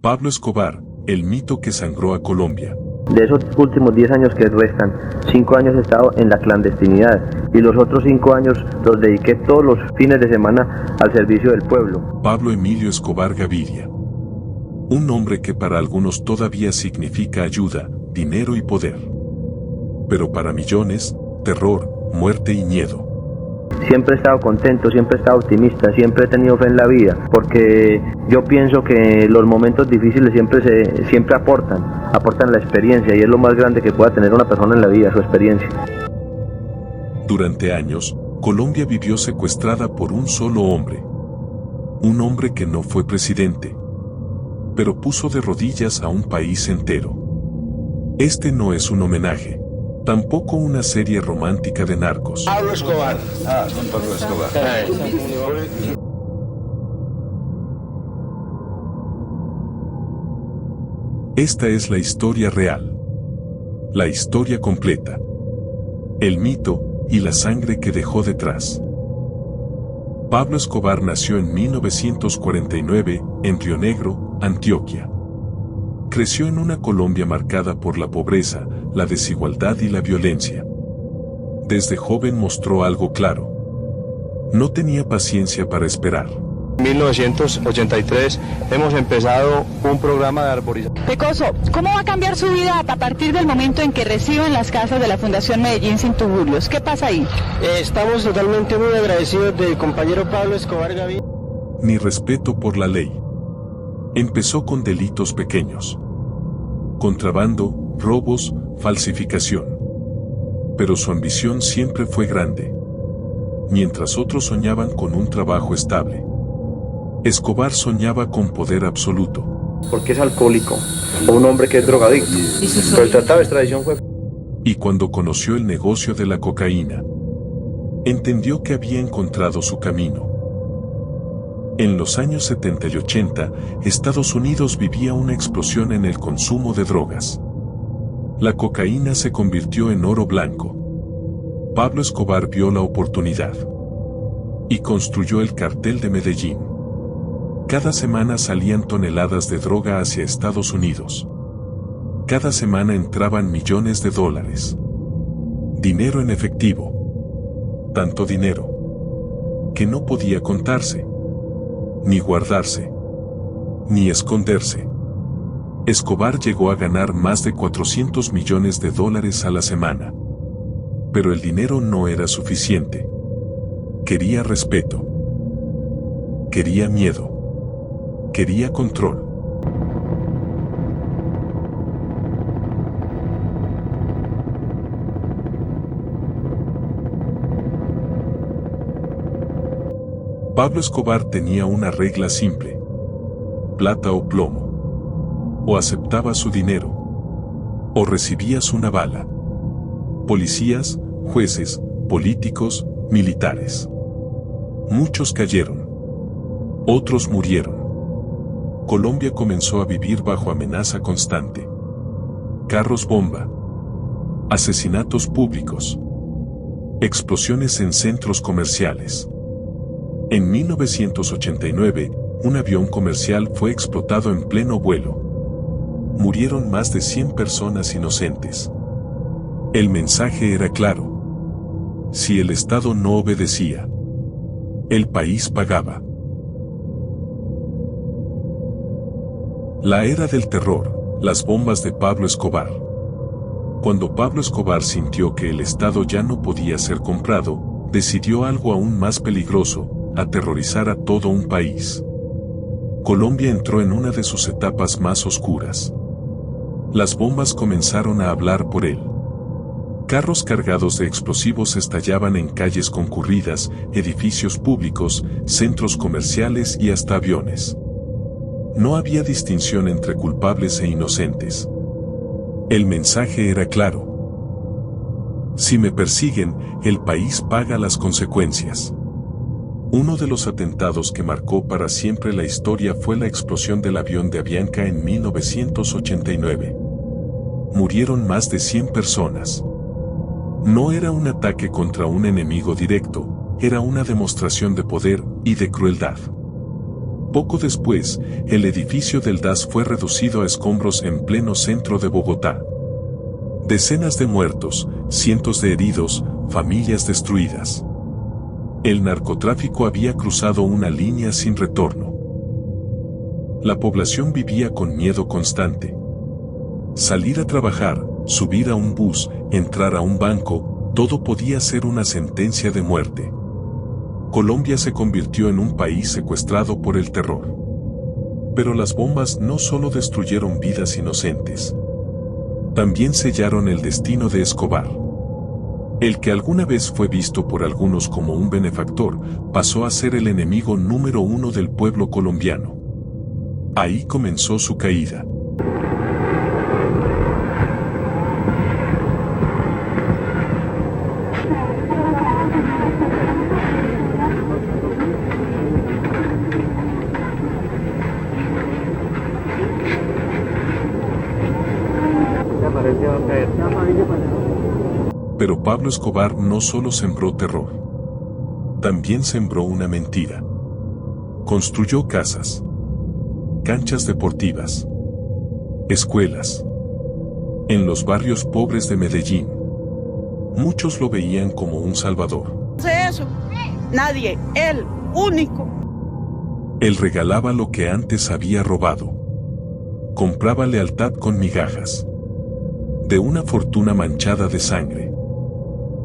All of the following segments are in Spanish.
Pablo Escobar, el mito que sangró a Colombia. De esos últimos 10 años que restan, 5 años he estado en la clandestinidad y los otros 5 años los dediqué todos los fines de semana al servicio del pueblo. Pablo Emilio Escobar Gaviria. Un nombre que para algunos todavía significa ayuda, dinero y poder. Pero para millones, terror, muerte y miedo. Siempre he estado contento, siempre he estado optimista, siempre he tenido fe en la vida, porque yo pienso que los momentos difíciles siempre aportan la experiencia, y es lo más grande que pueda tener una persona en la vida, su experiencia. Durante años, Colombia vivió secuestrada por un solo hombre. Un hombre que no fue presidente, pero puso de rodillas a un país entero. Este no es un homenaje. Tampoco una serie romántica de narcos. Pablo Escobar. Don Pablo Escobar. Esta es la historia real. La historia completa. El mito y la sangre que dejó detrás. Pablo Escobar nació en 1949 en Río Negro, Antioquia. Creció en una Colombia marcada por la pobreza, la desigualdad y la violencia. Desde joven mostró algo claro. No tenía paciencia para esperar. En 1983 hemos empezado un programa de arborización. Pecoso, ¿cómo va a cambiar su vida a partir del momento en que reciban las casas de la Fundación Medellín Sin Tuburios? ¿Qué pasa ahí? Estamos totalmente muy agradecidos del compañero Pablo Escobar Gaviria. Ni respeto por la ley. Empezó con delitos pequeños. Contrabando, robos, falsificación. Pero su ambición siempre fue grande. Mientras otros soñaban con un trabajo estable, Escobar soñaba con poder absoluto. Porque es alcohólico, o un hombre que es drogadicto. Pero el tratado de extradición fue... Y cuando conoció el negocio de la cocaína, entendió que había encontrado su camino. En los años 70 y 80, Estados Unidos vivía una explosión en el consumo de drogas. La cocaína se convirtió en oro blanco. Pablo Escobar vio la oportunidad y construyó el cartel de Medellín. Cada semana salían toneladas de droga hacia Estados Unidos. Cada semana entraban millones de dólares. Dinero en efectivo. Tanto dinero que no podía contarse, ni guardarse, ni esconderse. Escobar llegó a ganar más de 400 millones de dólares a la semana. Pero el dinero no era suficiente. Quería respeto. Quería miedo. Quería control. Pablo Escobar tenía una regla simple: plata o plomo. O aceptabas su dinero, o recibías una bala. Policías, jueces, políticos, militares. Muchos cayeron. Otros murieron. Colombia comenzó a vivir bajo amenaza constante. Carros bomba. Asesinatos públicos. Explosiones en centros comerciales. En 1989, un avión comercial fue explotado en pleno vuelo. Murieron más de 100 personas inocentes. El mensaje era claro. Si el Estado no obedecía, el país pagaba. La era del terror, las bombas de Pablo Escobar. Cuando Pablo Escobar sintió que el Estado ya no podía ser comprado, decidió algo aún más peligroso: aterrorizar a todo un país. Colombia entró en una de sus etapas más oscuras. Las bombas comenzaron a hablar por él. Carros cargados de explosivos estallaban en calles concurridas, edificios públicos, centros comerciales y hasta aviones. No había distinción entre culpables e inocentes. El mensaje era claro. Si me persiguen, el país paga las consecuencias. Uno de los atentados que marcó para siempre la historia fue la explosión del avión de Avianca en 1989. Murieron más de 100 personas. No era un ataque contra un enemigo directo, era una demostración de poder y de crueldad. Poco después, el edificio del DAS fue reducido a escombros en pleno centro de Bogotá. Decenas de muertos, cientos de heridos, familias destruidas. El narcotráfico había cruzado una línea sin retorno. La población vivía con miedo constante. Salir a trabajar, subir a un bus, entrar a un banco, todo podía ser una sentencia de muerte. Colombia se convirtió en un país secuestrado por el terror. Pero las bombas no solo destruyeron vidas inocentes. También sellaron el destino de Escobar. El que alguna vez fue visto por algunos como un benefactor, pasó a ser el enemigo número uno del pueblo colombiano. Ahí comenzó su caída. Pero Pablo Escobar no solo sembró terror. También sembró una mentira. Construyó casas, canchas deportivas, escuelas. En los barrios pobres de Medellín, muchos lo veían como un salvador. No sé eso, nadie, él, único. Él regalaba lo que antes había robado. Compraba lealtad con migajas. De una fortuna manchada de sangre.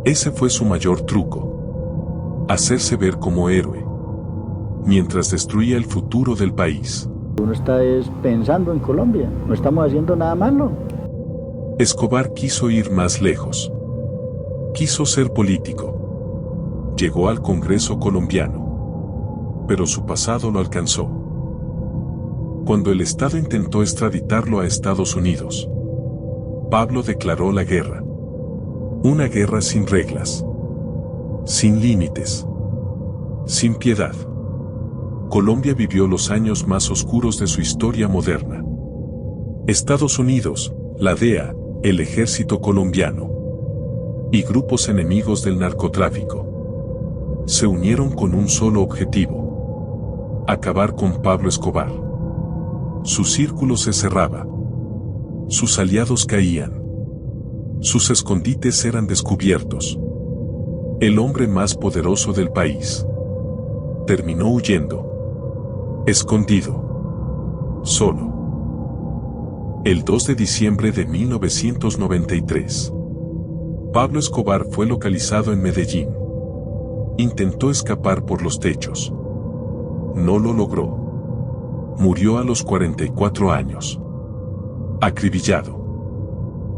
Ese fue su mayor truco. Hacerse ver como héroe. Mientras destruía el futuro del país. Uno está pensando en Colombia, no estamos haciendo nada malo. Escobar quiso ir más lejos. Quiso ser político. Llegó al Congreso colombiano. Pero su pasado lo alcanzó. Cuando el Estado intentó extraditarlo a Estados Unidos, Pablo declaró la guerra. Una guerra sin reglas. Sin límites. Sin piedad. Colombia vivió los años más oscuros de su historia moderna. Estados Unidos, la DEA, el ejército colombiano y grupos enemigos del narcotráfico se unieron con un solo objetivo: acabar con Pablo Escobar. Su círculo se cerraba. Sus aliados caían. Sus escondites eran descubiertos. El hombre más poderoso del país terminó huyendo. Escondido. Solo. El 2 de diciembre de 1993. Pablo Escobar fue localizado en Medellín. Intentó escapar por los techos. No lo logró. Murió a los 44 años. Acribillado.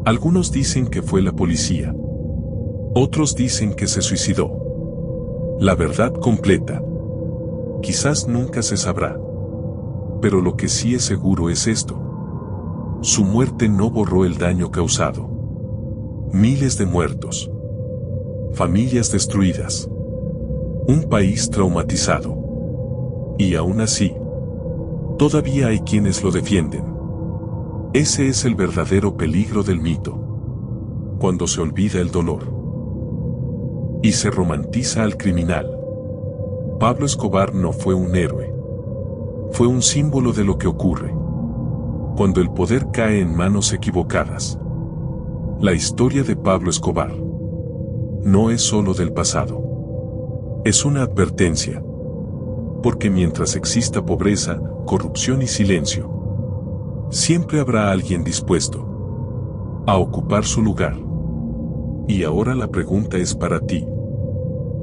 Algunos dicen que fue la policía. Otros dicen que se suicidó. La verdad completa quizás nunca se sabrá. Pero lo que sí es seguro es esto: su muerte no borró el daño causado. Miles de muertos. Familias destruidas. Un país traumatizado. Y aún así, todavía hay quienes lo defienden. Ese es el verdadero peligro del mito. Cuando se olvida el dolor y se romantiza al criminal. Pablo Escobar no fue un héroe. Fue un símbolo de lo que ocurre cuando el poder cae en manos equivocadas. La historia de Pablo Escobar no es solo del pasado. Es una advertencia. Porque mientras exista pobreza, corrupción y silencio, siempre habrá alguien dispuesto a ocupar su lugar. Y ahora la pregunta es para ti.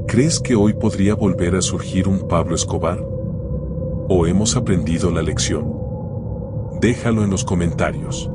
¿Crees que hoy podría volver a surgir un Pablo Escobar? ¿O hemos aprendido la lección? Déjalo en los comentarios.